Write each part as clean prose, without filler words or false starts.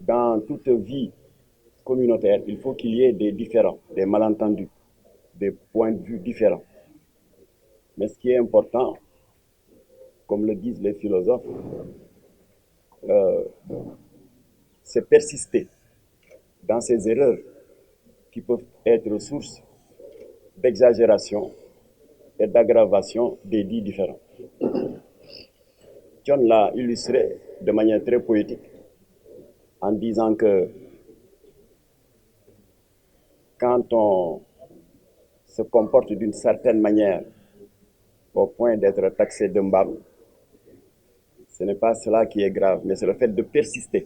dans toute vie communautaire, il faut qu'il y ait des différends, des malentendus, des points de vue différents. Mais ce qui est important, comme le disent les philosophes, euh, c'est persister dans ces erreurs qui peuvent être source d'exagération et d'aggravation des dits différents. John l'a illustré de manière très poétique en disant que quand on se comporte d'une certaine manière au point d'être taxé de mbam, ce n'est pas cela qui est grave, mais c'est le fait de persister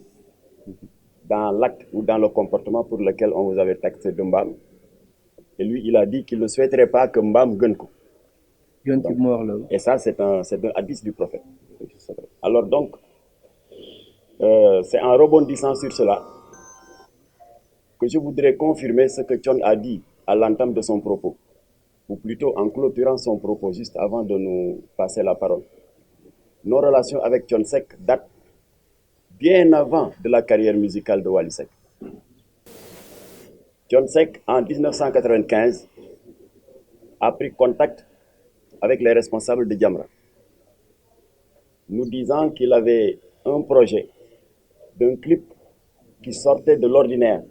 dans l'acte ou dans le comportement pour lequel on vous avait taxé de mbam. Et lui, il a dit qu'il ne souhaiterait pas que mbam gagne. Et ça, c'est un hadith du prophète. Alors donc, c'est en rebondissant sur cela que je voudrais confirmer ce que John a dit à l'entame de son propos, ou plutôt en clôturant son propos juste avant de nous passer la parole. Nos relations avec Thione Seck datent bien avant de la carrière musicale de Wally Seck. Thione Seck, en 1995, a pris contact avec les responsables de Jamra, nous disant qu'il avait un projet d'un clip qui sortait de l'ordinaire.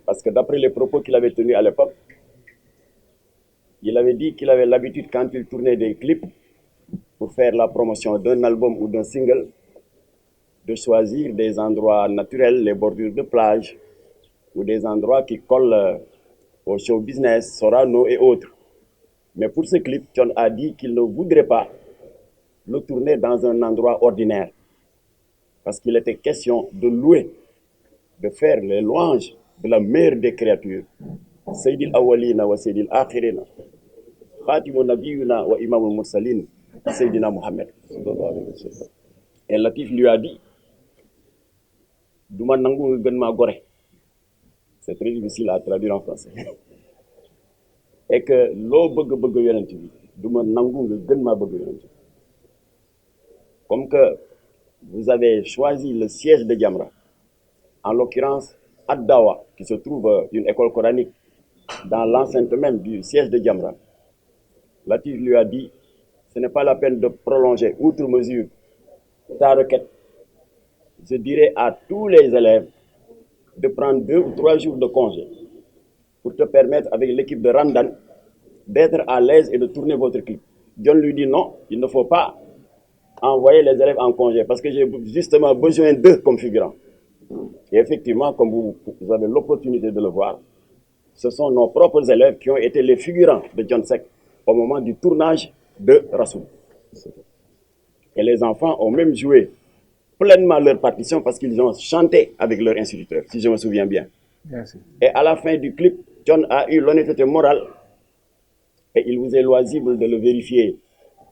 Parce que d'après les propos qu'il avait tenus à l'époque, il avait dit qu'il avait l'habitude, quand il tournait des clips, pour faire la promotion d'un album ou d'un single, de choisir des endroits naturels, les bordures de plage, ou des endroits qui collent au show business, Sorano et autres. Mais pour ce clip, Thione a dit qu'il ne voudrait pas le tourner dans un endroit ordinaire. Parce qu'il était question de louer, de faire les louanges de la meilleure des créatures. Sayyidil Awwalina wa Sayyidil Akhirina, Khatimun Nabiyuna wa Imamul Mursalin, Sayyidina Muhammad. Et Latif lui a dit, Douma nangu gën ma gore. C'est très difficile à traduire en français. Et que lo bëgg yonent bi, Douma nangu gën ma bëgg yonent bi. Comme que vous avez choisi le siège de Jamra, en l'occurrence Ad-Dawa, qui se trouve une école coranique dans l'enceinte même du siège de Jamra, Latif lui a dit, ce n'est pas la peine de prolonger outre mesure ta requête. Je dirais à tous les élèves de prendre 2 ou 3 jours de congé pour te permettre avec l'équipe de Ramdan d'être à l'aise et de tourner votre clip. John lui dit non, il ne faut pas envoyer les élèves en congé parce que j'ai justement besoin d'eux comme figurants. Et effectivement, comme vous avez l'opportunité de le voir, ce sont nos propres élèves qui ont été les figurants de Thione Seck au moment du tournage de Rassoul. Et les enfants ont même joué pleinement leur partition parce qu'ils ont chanté avec leur instituteur, si je me souviens bien. Merci. Et à la fin du clip, Thione a eu l'honnêteté morale, et il vous est loisible de le vérifier,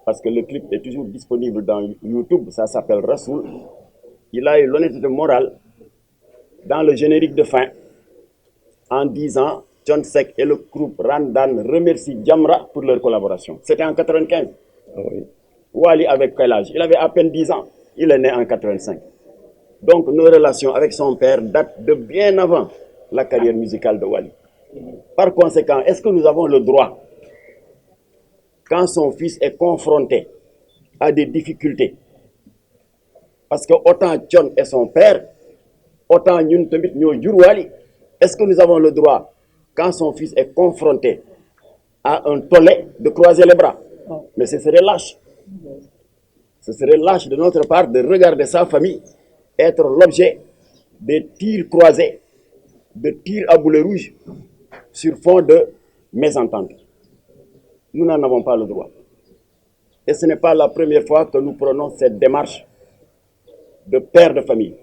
parce que le clip est toujours disponible dans YouTube, ça s'appelle Rassoul. Il a eu l'honnêteté morale dans le générique de fin, en disant Thione Seck et le groupe Ramdan remercient Jamra pour leur collaboration. C'était en 95. Oui. Wally avec quel âge? Il avait à peine 10 ans. Il est né en 85. Donc nos relations avec son père datent de bien avant la carrière musicale de Wally. Par conséquent, est-ce que nous avons le droit, quand son fils est confronté à des difficultés, parce que autant Thione est son père, autant ñun tamit ñoo jur Wally, est-ce que nous avons le droit, quand son fils est confronté à un tollé, de croiser les bras? Mais ce serait lâche. Ce serait lâche de notre part de regarder sa famille être l'objet des tirs croisés, de tirs à boulet rouge sur fond de mésentente. Nous n'en avons pas le droit. Et ce n'est pas la première fois que nous prenons cette démarche de père de famille.